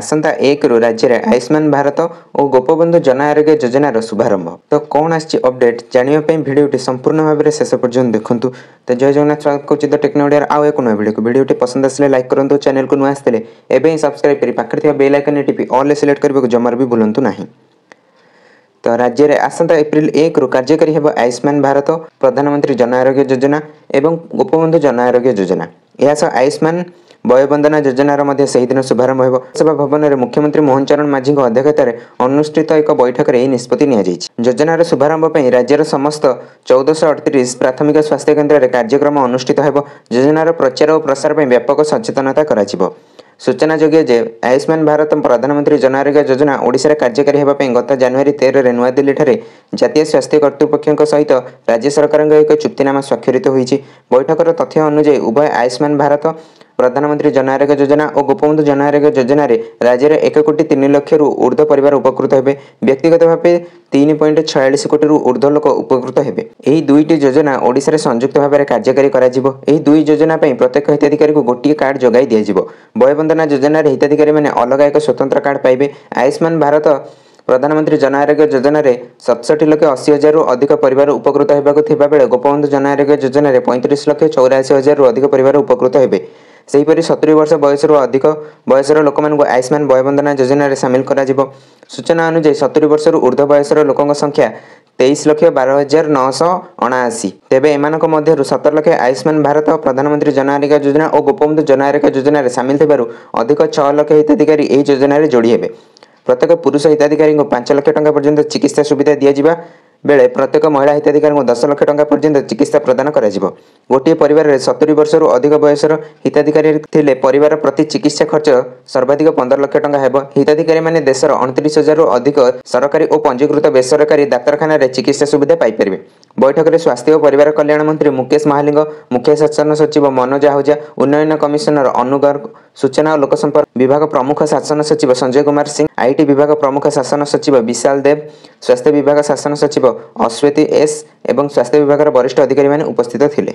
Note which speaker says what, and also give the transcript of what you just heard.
Speaker 1: आसंता 1 रु राज्य में आयुष्मान भारत और गोपबंधु जन आरोग्य योजनार शुभारंभ। तो कौन आछि अपडेट जानापी भिडियोटी संपूर्ण भाव में शेष पर्यटन देखूँ। तो जय जगन्नाथ स्वागत करुच्ची द टेक्नोडियर आउ एक नुआ भिडियोटी पसंद आसे लाइक करूँ, चैनल को नुआ आसते एवं सब्सक्राइब कर पाखे बेल आइकन टिपि ऑल सिलेक्ट करने को जमार भी भूलु ना। तो राज्य में आसंता एप्रिल 1 रु कार्यकारी होब आयुष्मान भारत, प्रधानमंत्री जन आरोग्य योजना एवं गोपबंधु जन आरोग्य योजना। यह सह आयुष्मान वयोबंदना योजनार से दिन शुभारंभ हो। लोकसभा भवन में मुख्यमंत्री मोहन चरण माझी अध्यक्षतार अनुष्ठित एक बैठक में निष्पत्ति योजनार शुभारंभ पर राज्यर समस्त 1438 प्राथमिक स्वास्थ्य केन्द्र में कार्यक्रम अनुष्ठित हो। योजनार प्रचार और प्रसार पर व्यापक सचेतनता करा। सूचना जोग्य जे आयुष्मान भारत प्रधानमंत्री जन आरोग्य योजना ओडिशा रे कार्यकारी होगापी गत जनवरी 13 नुआ दिल्ली ठारे जातीय स्वास्थ्य कर्तृपक्षों सहित राज्य सरकार एक चुक्तिनामा स्वाक्षरित होईछि। बैठकर तथ्य अनुसार उभय आयुष्मान भारत प्रधानमंत्री जन आरोग्य योजना और गोपबंधु जन आरोग्य योजना राज्य में 1 कोटी 3 लाख रु ऊर्ध्व परिवार उपकृत हेबे। व्यक्तिगत भाव 3.46 कोटी रु ऊर्ध्व लोक उपकृत हेबे। एही दुईटी योजना ओडिशा रे संयुक्त भाव में कार्यकारी कराजिबो। एही दुई योजना पई प्रत्येक हिताधिकारी को गोटिए कार्ड जोगाई दियाजिबो। वयोबंदना योजना रे हिताधिकारी माने अलग एक स्वतंत्र कार्ड पाइबे। आयुष्मान भारत प्रधानमंत्री जन आरोग्य योजना 67,80,000 रु अधिक परिवार उपकृत होगाकू थिबा बेले गोपबंधु जन आरोग्य योजना 35,84,000 रु अधिक परिवार उपकृत हेबे। सेहीपरि 70 वर्ष बयस अधिक बयसर लोक आयुष्मान वयोबंदना योजना सामिल करा। सूचना अनुसार 70 वर्ष ऊर्ध्व बयसर लोकों संख्या 23,12,979। तेबे एमानक मध्यरु 17 लाख आयुष्मान भारत प्रधानमंत्री जन आरोग्य योजना और गोपबंधु जन आरोग्य योजना सामिल थिबारु अधिक 6 लाख हिताधिकारी एही योजना रे जोड़ी हेबे। प्रत्येक पुरुष हिताधिकारी को 5 लाख टंका पर्यंत चिकित्सा सुविधा दिया बेले प्रत्येक महिला हिताधिकारी को 10 लाख टंका पर्यंत चिकित्सा प्रदान करा। गोटे परिवार में 70 वर्ष अधिक बयसर हिताधिकारी थिले परिवार प्रति चिकित्सा खर्च सर्वाधिक 15 लाख टंका हेबो। हिताधिकारी माने देशर 29,000 रु अधिक सरकारी और पंजीकृत बेसरकारी डाक्तखाना रे चिकित्सा सुविधा पाई परिबे। बैठक में स्वास्थ्य और परिवार कल्याण मंत्री मुकेश महालिंग, मुख्य शासन सचिव मनोज आहूजा, उन्नयन कमिशनर अनु गर्ग, सूचना और लोकसंपर्क विभाग प्रमुख शासन सचिव संजय कुमार सिंह, आईटी विभाग प्रमुख शासन सचिव विशाल देव, स्वास्थ्य विभाग शासन सचिव अश्वती एस एवं स्वास्थ्य विभाग वरिष्ठ अधिकारी उपस्थित थिले।